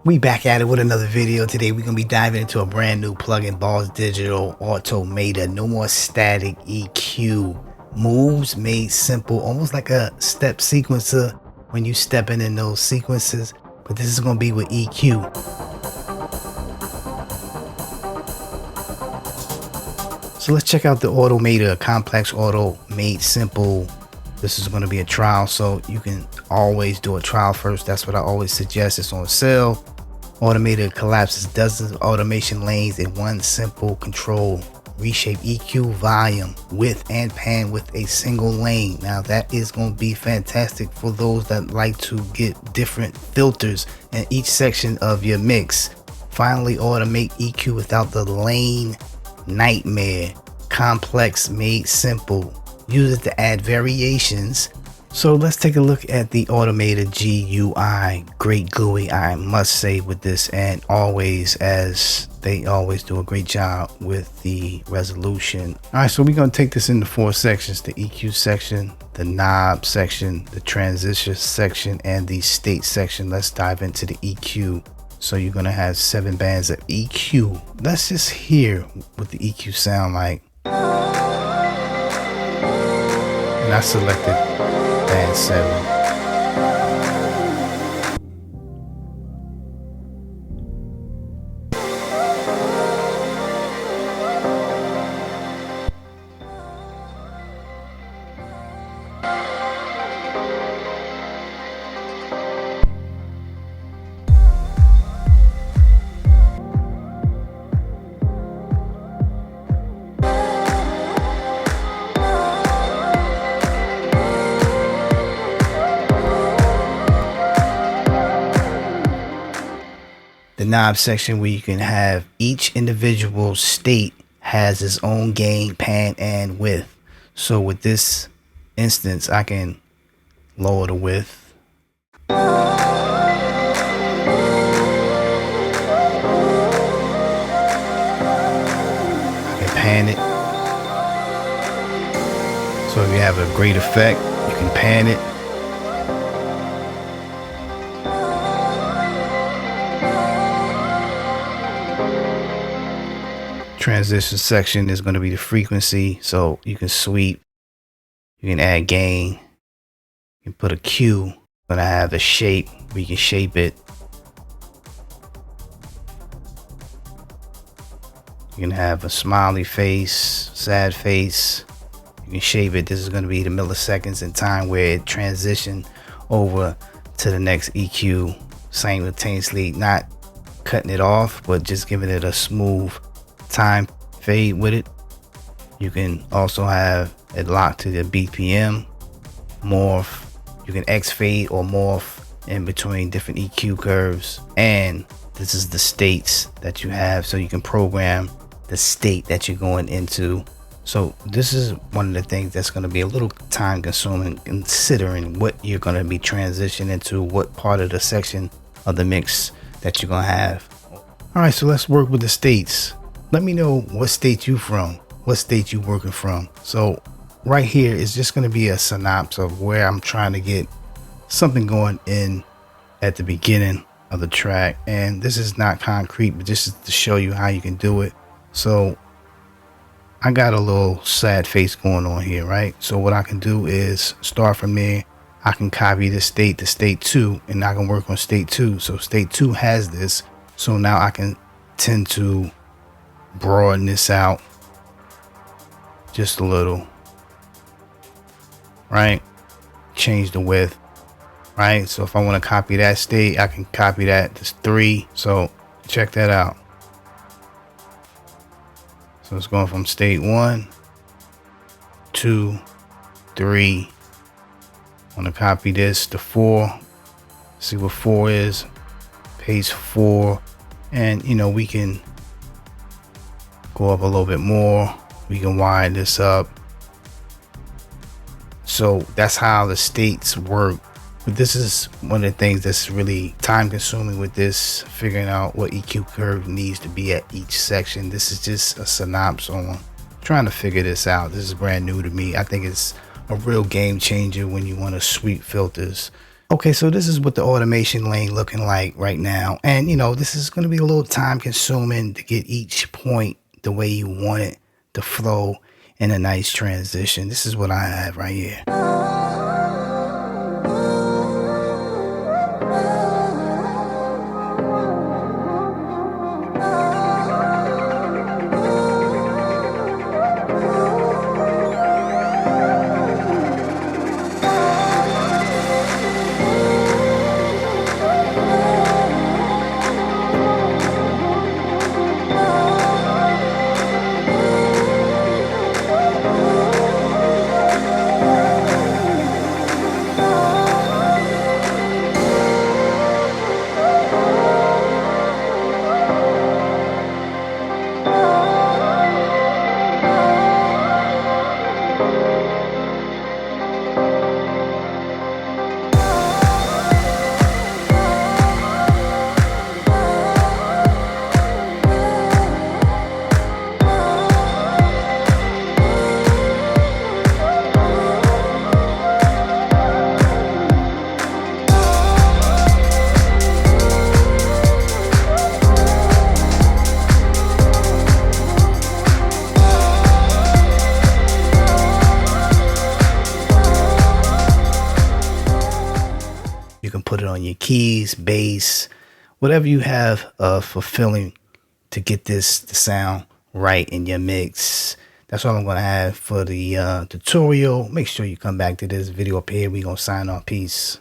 We back at it with another video. Today we're gonna be diving into a brand new plugin, Boz Digital Automator. No more static EQ. Moves made simple, almost like a step sequencer when you stepping in those sequences. But this is gonna be with EQ. So let's check out the Automator, a complex auto made simple. This is going to be a trial, so you can always do a trial first. That's what I always suggest. It's on sale. Automator collapses dozens of automation lanes in one simple control. Reshape EQ, volume, width, and pan with a single lane. Now that is going to be fantastic for those that like to get different filters in each section of your mix. Finally, automate EQ without the lane nightmare. Complex made simple. Use it to add variations. So let's take a look at the Automator GUI. Great GUI, I must say, with this, and always, as they always do a great job with the resolution. All right, so we're going to take this into 4 sections: the EQ section, the knob section, the transition section, and the state section. Let's dive into the EQ. So you're going to have 7 bands of EQ. Let's just hear what the EQ sound like. And I selected band 7. The knob section, where you can have each individual state has its own gain, pan, and width. So with this instance, I can lower the width. I can pan it. So if you have a great effect, you can pan it. Transition section is going to be the frequency, so you can sweep, you can add gain, you can put a Q. Going to have a shape where you can shape it. You can have a smiley face, sad face. You can shape it. This is going to be the milliseconds in time where it transitions over to the next EQ simultaneously, not cutting it off, but just giving it a smooth time fade with it. You can also have it locked to the BPM, morph. You can X fade or morph in between different EQ curves. And this is the states that you have, so you can program the state that you're going into. So this is one of the things that's going to be a little time consuming, considering what you're going to be transitioning into, what part of the section of the mix that you're going to have. All right, so let's work with the states. Let me know what state you from, what state you working from. So right here is just going to be a synopsis of where I'm trying to get something going in at the beginning of the track. And this is not concrete, but just to show you how you can do it. So I got a little sad face going on here, right? So what I can do is start from there. I can copy this state to state 2, and I can work on state 2. So state 2 has this. So now I can tend to broaden this out just a little, right? Change the width, right? So if I want to copy that state, I can copy that to 3. So check that out. So it's going from state 1, 2, 3. I want to copy this to 4. See what 4 is. Paste 4, and you know, we can go up a little bit more. We can widen this up. So that's how the states work. But this is one of the things that's really time consuming with this, figuring out what EQ curve needs to be at each section. This is just a synopsis on trying to figure this out. This is brand new to me. I think it's a real game changer when you want to sweep filters. Okay, so this is what the automation lane looking like right now. And you know, this is going to be a little time consuming to get each point the way you want it to flow in a nice transition. This is what I have right here. You can put it on your keys, bass, whatever you have fulfilling to get this to sound right in your mix. That's all I'm going to have for the tutorial. Make sure you come back to this video up here. We're going to sign off. Peace.